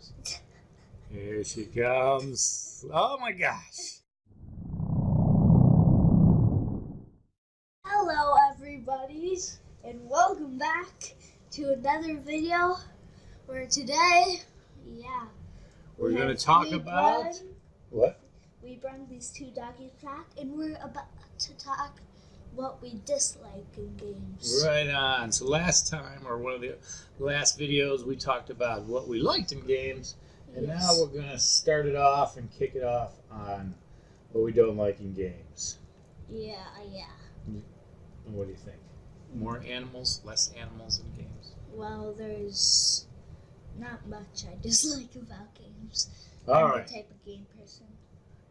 comes. Here she comes. Oh my gosh. Hello everybody, and welcome back to another video where today, We're going to talk about... What? We brought these two doggies back, and we're about to talk what we dislike in games. Right on. So last time, or one of the last videos, we talked about what we liked in games. And Yes. now we're going to start it off and kick it off on what we don't like in games. Yeah. And what do you think? More animals, less animals in games? Well, there's not much I dislike about games. All I'm right. the type of game person.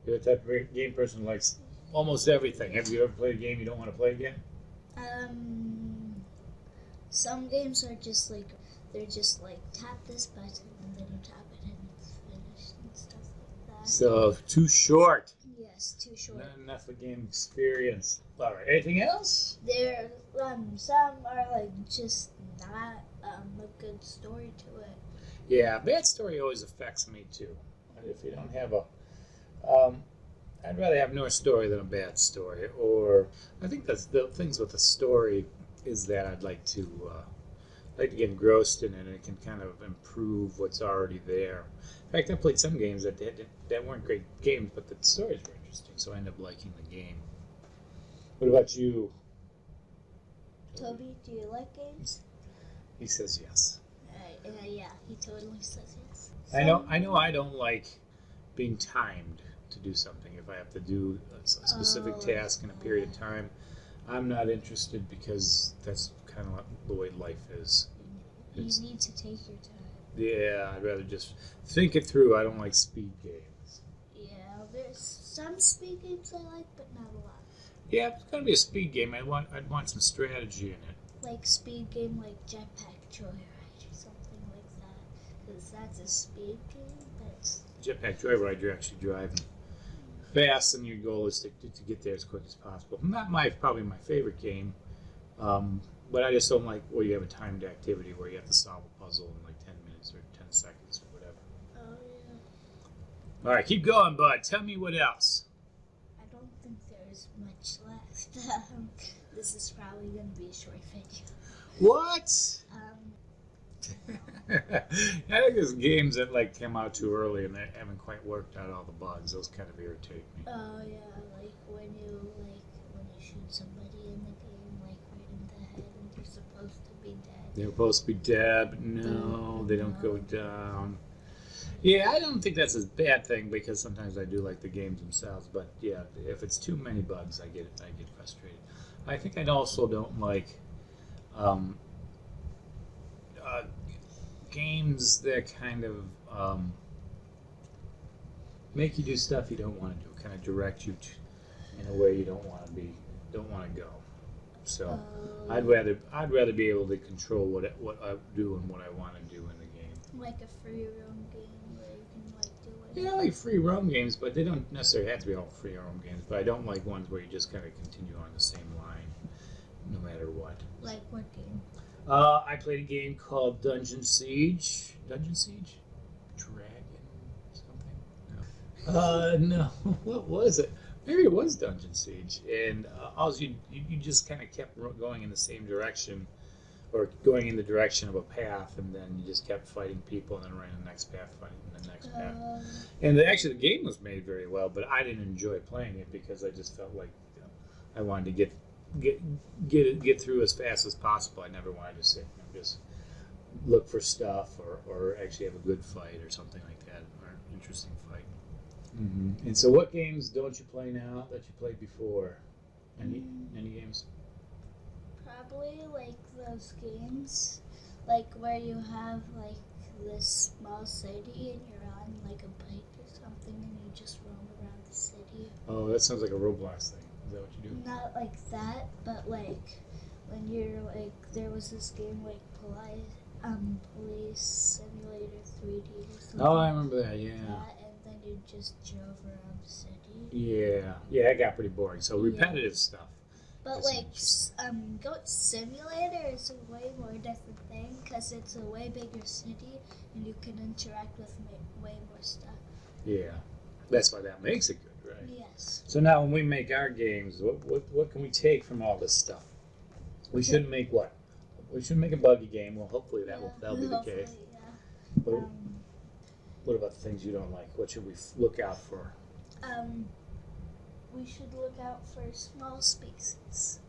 You're the type of game person who likes almost everything. Have you ever played a game you don't want to play again? Some games are just like, they're just like, tap this button and then you tap it and it's finished and stuff like that. So, too short. Yes, too short. Not enough of game experience. All right. Anything else? There, some are like just not a good story to it. Yeah, bad story always affects me too. If you don't have a, I'd rather have no story than a bad story. Or I think that's the things with a story is that I'd like to get engrossed in it, and it can kind of improve what's already there. In fact, I played some games that weren't great games, but the stories were interesting, so I ended up liking the game. What about you? Toby, do you like games? He says yes. Yeah, he totally says yes. I know I don't like being timed to do something. If I have to do a specific task in a period of time, I'm not interested because that's kind of the way life is. You need to take your time. Yeah, I'd rather just think it through. I don't like speed games. Yeah, there's some speed games I like, but not a lot. Yeah, if it's gonna be a speed game, I'd want some strategy in it. Like speed game like Jetpack Joyride or something like that. Because that's a speed game, but it's... Jetpack Joyride, you're actually driving fast, and your goal is to get there as quick as possible. Not probably my favorite game, but I just don't like where you have a timed activity where you have to solve a puzzle in like 10 minutes or 10 seconds or whatever. Oh, yeah. All right, keep going, bud. Tell me what else. I don't think there's much left. This is probably going to be a short video. What? I think there's games that like came out too early and they haven't quite worked out all the bugs. Those kind of irritate me. Oh yeah, like when you shoot somebody in the game, like right in the head, and they're supposed to be dead. They're supposed to be dead, but no, they don't go down. Yeah, I don't think that's a bad thing because sometimes I do like the games themselves. But yeah, if it's too many bugs, I get frustrated. I think I also don't like games that kind of make you do stuff you don't want to do, kind of direct you in a way you don't want to go. So I'd rather be able to control what I do and what I want to do in the game. Like a free roam game where you can like do whatever. Yeah, I like free roam games, but they don't necessarily have to be all free roam games. But I don't like ones where you just kind of continue on the same line, no matter what. Like what game? I played a game called Dungeon Siege. Dungeon Siege? Dragon something? No. No. What was it? Maybe it was Dungeon Siege. And you just kind of kept going in the same direction, or going in the direction of a path, and then you just kept fighting people, and then running the next path, fighting the next path. And actually, the game was made very well, but I didn't enjoy playing it because I just felt like I wanted to get through as fast as possible. I never wanted to sit and just look for stuff or actually have a good fight or something like that, or an interesting fight. Mm-hmm. And so what games don't you play now that you played before? Any games? Probably like those games, like where you have like this small city and you're on like a bike or something and you just roam around the city. Oh, that sounds like a Roblox thing. Is that what you do? Not like that, but like when you're like, there was this game like Police Simulator 3D or something. Oh, I remember that. Yeah. And then you just drove around the city. Yeah, it got pretty boring. So repetitive stuff But That's like, interesting. Goat Simulator is a way more different thing because it's a way bigger city and you can interact with way more stuff. Yeah, that's why that makes it good, right? Yes. So now when we make our games, what can we take from all this stuff? We shouldn't make what? We shouldn't make a buggy game. Well, hopefully that'll be the Hopefully, case. yeah. What, what about the things you don't like? What should we look out for? Um, we should look out for small spaces.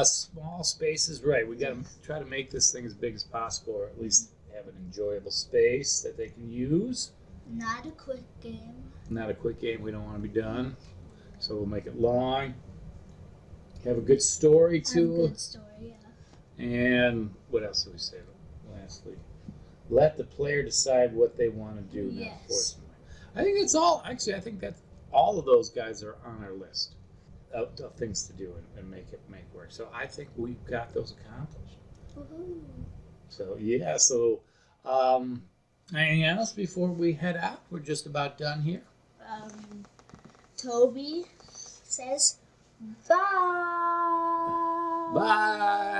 Small spaces, right? We got to try to make this thing as big as possible, or at least have an enjoyable space that they can use. Not a quick game. Not a quick game. We don't want to be done, so we'll make it long. Have a good story too. A good story, yeah. And what else do we say? Lastly, let the player decide what they want to do. Yes. Not force them. I think that's all. Actually, I think that all of those guys are on our list of things to do and make work. So I think we've got those accomplished. Woohoo. So yeah. So anything else before we head out? We're just about done here. Toby says bye. Bye.